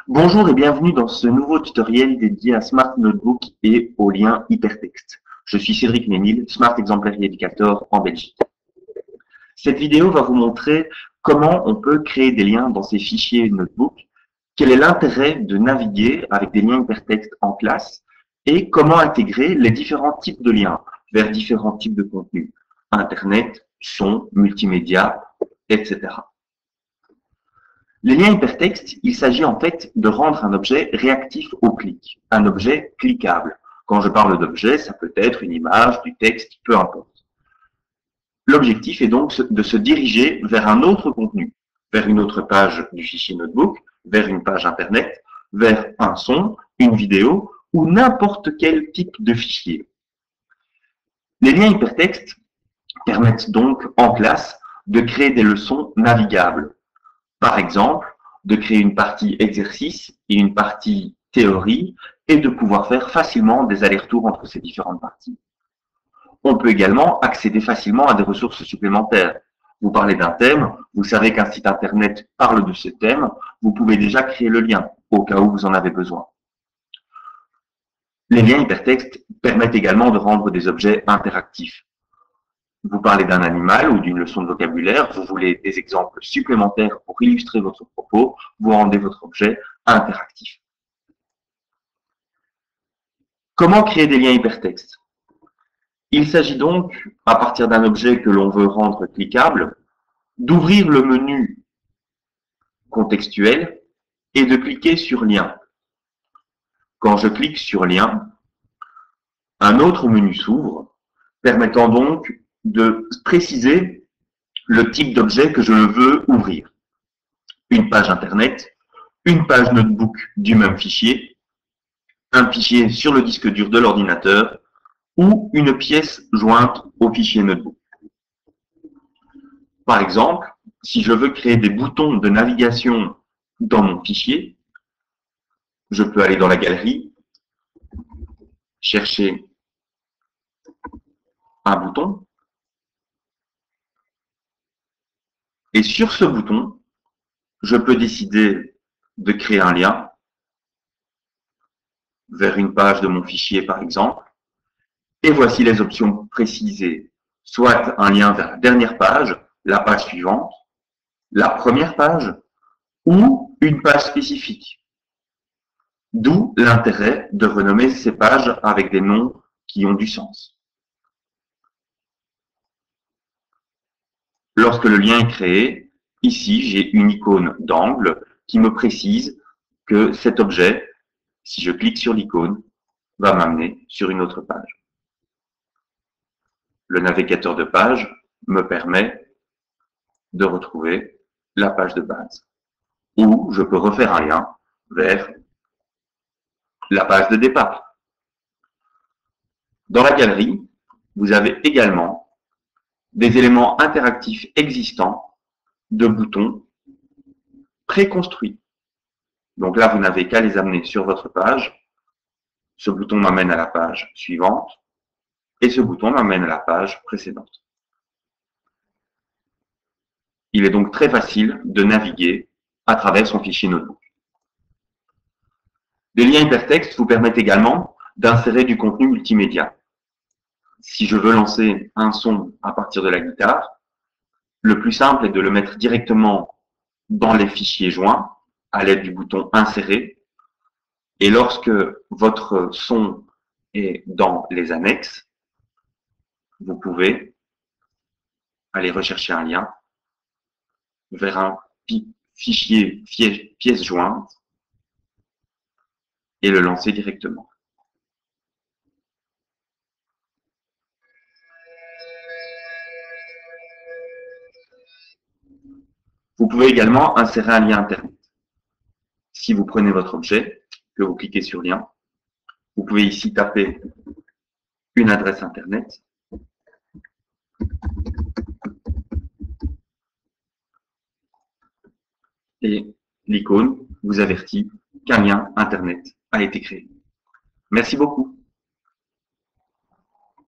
Bonjour et bienvenue dans ce nouveau tutoriel dédié à Smart Notebook et aux liens hypertextes. Je suis Cédric Ménil, Smart Exemplary Educator en Belgique. Cette vidéo va vous montrer comment on peut créer des liens dans ces fichiers Notebook, quel est l'intérêt de naviguer avec des liens hypertextes en classe et comment intégrer les différents types de liens vers différents types de contenus, Internet, son, multimédia, etc. Les liens hypertextes, il s'agit en fait de rendre un objet réactif au clic, un objet cliquable. Quand je parle d'objet, ça peut être une image, du texte, peu importe. L'objectif est donc de se diriger vers un autre contenu, vers une autre page du fichier Notebook, vers une page Internet, vers un son, une vidéo ou n'importe quel type de fichier. Les liens hypertextes permettent donc en classe de créer des leçons navigables. Par exemple, de créer une partie exercice et une partie théorie et de pouvoir faire facilement des allers-retours entre ces différentes parties. On peut également accéder facilement à des ressources supplémentaires. Vous parlez d'un thème, vous savez qu'un site internet parle de ce thème, vous pouvez déjà créer le lien au cas où vous en avez besoin. Les liens hypertextes permettent également de rendre des objets interactifs. Vous parlez d'un animal ou d'une leçon de vocabulaire, vous voulez des exemples supplémentaires pour illustrer votre propos, vous rendez votre objet interactif. Comment créer des liens hypertextes? Il s'agit donc, à partir d'un objet que l'on veut rendre cliquable, d'ouvrir le menu contextuel et de cliquer sur lien. Quand je clique sur lien, un autre menu s'ouvre, permettant donc de préciser le type d'objet que je veux ouvrir. Une page Internet, une page Notebook du même fichier, un fichier sur le disque dur de l'ordinateur ou une pièce jointe au fichier Notebook. Par exemple, si je veux créer des boutons de navigation dans mon fichier, je peux aller dans la galerie, chercher un bouton, et sur ce bouton, je peux décider de créer un lien vers une page de mon fichier, par exemple. Et voici les options précisées. Soit un lien vers la dernière page, la page suivante, la première page, ou une page spécifique. D'où l'intérêt de renommer ces pages avec des noms qui ont du sens. Lorsque le lien est créé, ici, j'ai une icône d'angle qui me précise que cet objet, si je clique sur l'icône, va m'amener sur une autre page. Le navigateur de page me permet de retrouver la page de base. Ou je peux refaire un lien vers la page de départ. Dans la galerie, vous avez également des éléments interactifs existants de boutons préconstruits. Donc là, vous n'avez qu'à les amener sur votre page. Ce bouton m'amène à la page suivante et ce bouton m'amène à la page précédente. Il est donc très facile de naviguer à travers son fichier Notebook. Les liens hypertextes vous permettent également d'insérer du contenu multimédia. Si je veux lancer un son à partir de la guitare, le plus simple est de le mettre directement dans les fichiers joints à l'aide du bouton Insérer. Et lorsque votre son est dans les annexes, vous pouvez aller rechercher un lien vers un fichier pièce jointe et le lancer directement. Vous pouvez également insérer un lien Internet. Si vous prenez votre objet, que vous cliquez sur lien, vous pouvez ici taper une adresse Internet et l'icône vous avertit qu'un lien Internet a été créé. Merci beaucoup.